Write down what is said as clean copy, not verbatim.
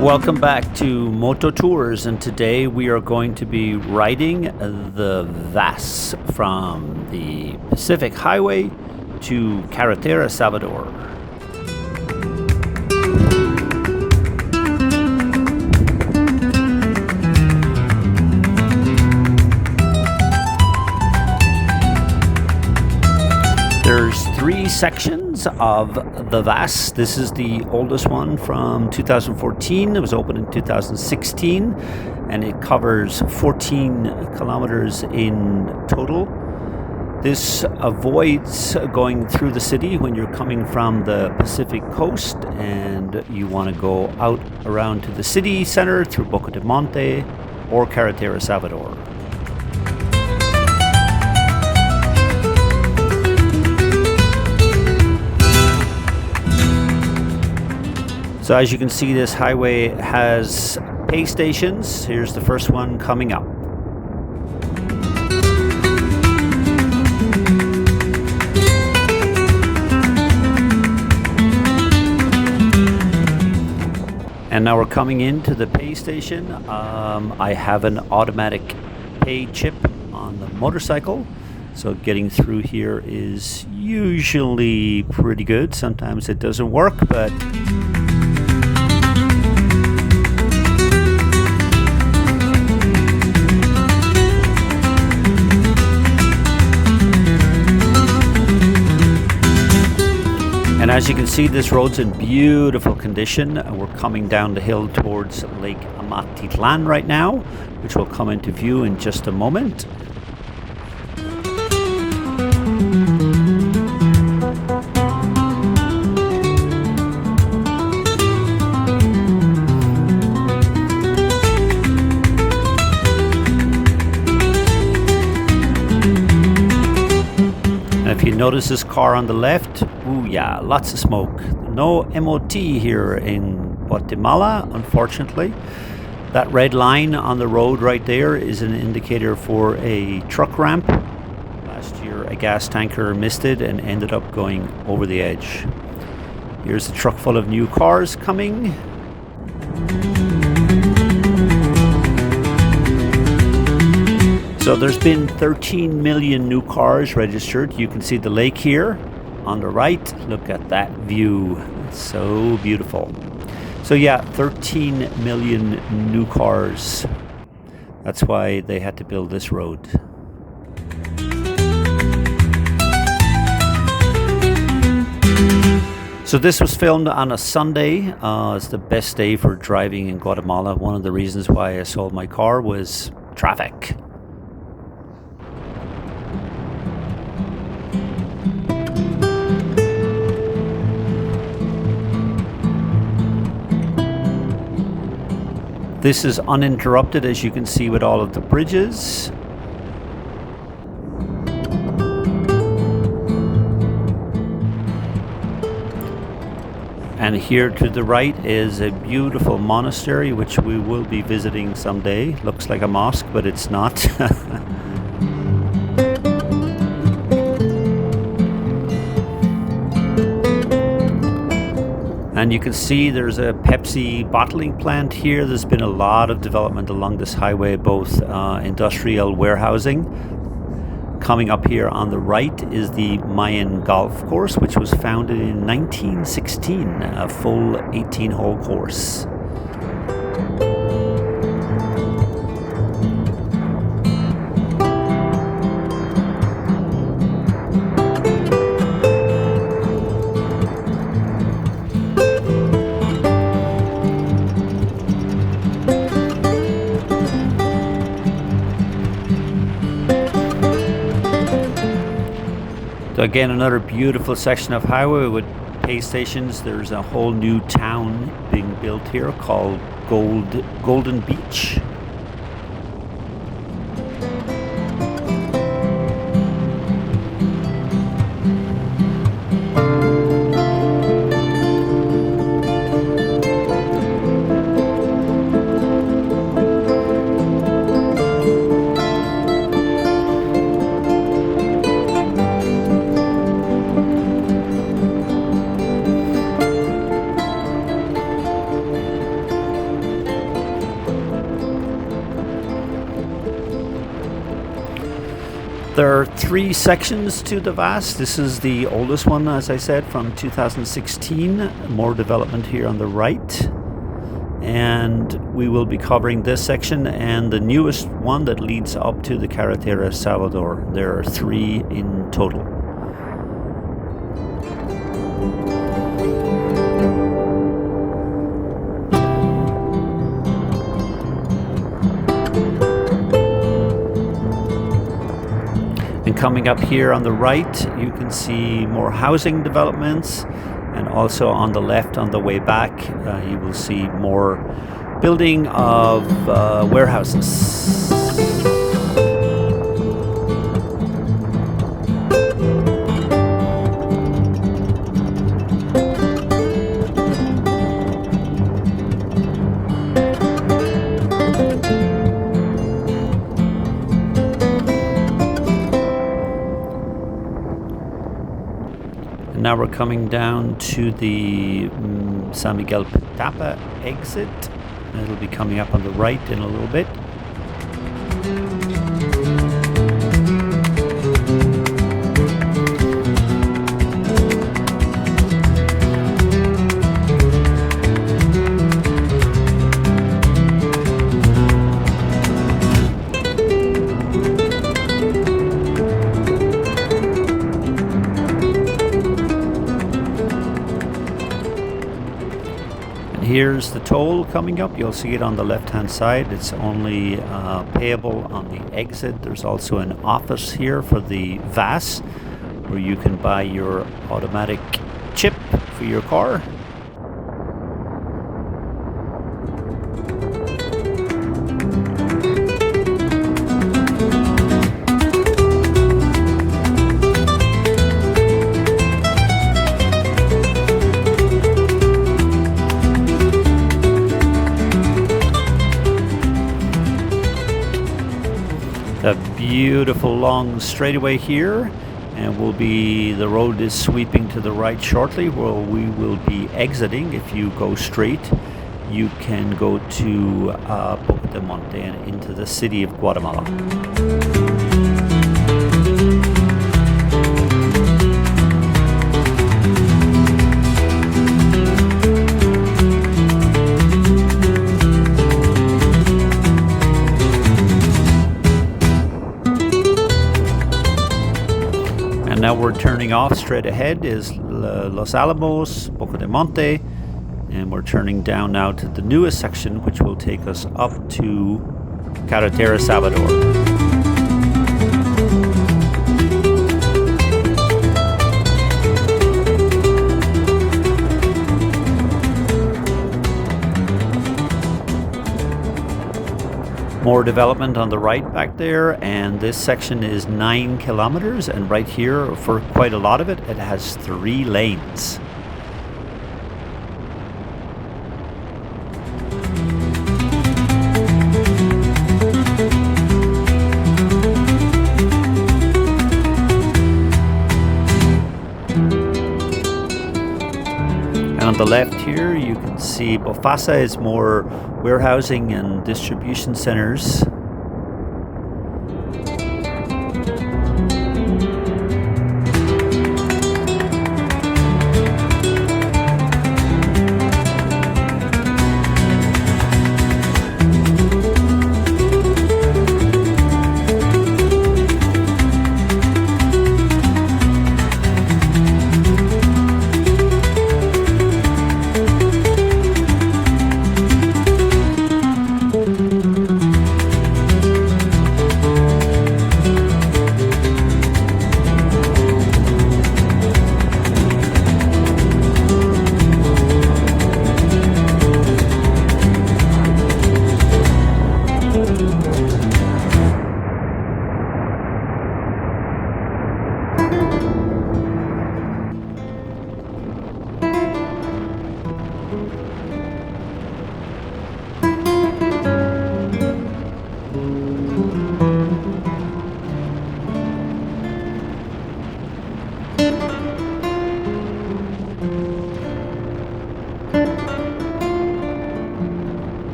Welcome back to Moto Tours, and today we are going to be riding the VAS from the Pacific Highway to Carretera Salvador. There's three sections of the VAS. This is the oldest one from 2014. It was opened in 2016 and it covers 14 kilometers in total. This avoids going through the city when you're coming from the Pacific coast and you want to go out around to the city center through Boca de Monte or Carretera Salvador. So as you can see, this highway has pay stations. Here's the first one coming up. And now we're coming into the pay station. I have an automatic pay chip on the motorcycle, so getting through here is usually pretty good. Sometimes it doesn't work, but and as you can see, this road's in beautiful condition. We're coming down the hill towards Lake Amatitlán right now, which will come into view in just a moment. If you notice this car on the left, ooh yeah, lots of smoke. No MOT here in Guatemala, unfortunately. That red line on the road right there is an indicator for a truck ramp. Last year a gas tanker missed it and ended up going over the edge. Here's a truck full of new cars coming. So there's been 13 million new cars registered. You can see the lake here on the right. Look at that view. It's so beautiful. So yeah, 13 million new cars. That's why they had to build this road. So this was filmed on a Sunday. It's the best day for driving in Guatemala. One of the reasons why I sold my car was traffic. This is uninterrupted, as you can see, with all of the bridges. And here to the right is a beautiful monastery, which we will be visiting someday. Looks like a mosque, but it's not. And you can see there's a Pepsi bottling plant here. There's been a lot of development along this highway, both industrial warehousing. Coming up here on the right is the Mayan Golf Course, which was founded in 1916, a full 18-hole course. So again, another beautiful section of highway with pay stations. There's a whole new town being built here called Golden Beach. There are 3 sections to the VAS. This is the oldest one, as I said, from 2016. More development here on the right. And we will be covering this section and the newest one that leads up to the Carretera Salvador. There are 3 in total. And coming up here on the right, you can see more housing developments, and also on the left on the way back you will see more building of warehouses. Now we're coming down to the San Miguel Petapa exit. It'll be coming up on the right in a little bit. Here's the toll coming up. You'll see it on the left hand side. It's only payable on the exit. There's also an office here for the VAS where you can buy your automatic chip for your car. A beautiful long straightaway here, and the road is sweeping to the right shortly where we will be exiting. If you go straight, you can go to Boca del Monte and into the city of Guatemala. And now we're turning off. Straight ahead is Los Alamos, Boca del Monte, and we're turning down now to the newest section, which will take us up to Carretera Salvador. More development on the right back there, and this section is 9 kilometers, and right here, for quite a lot of it, it has 3 lanes. On the left here you can see Bofasa is more warehousing and distribution centers.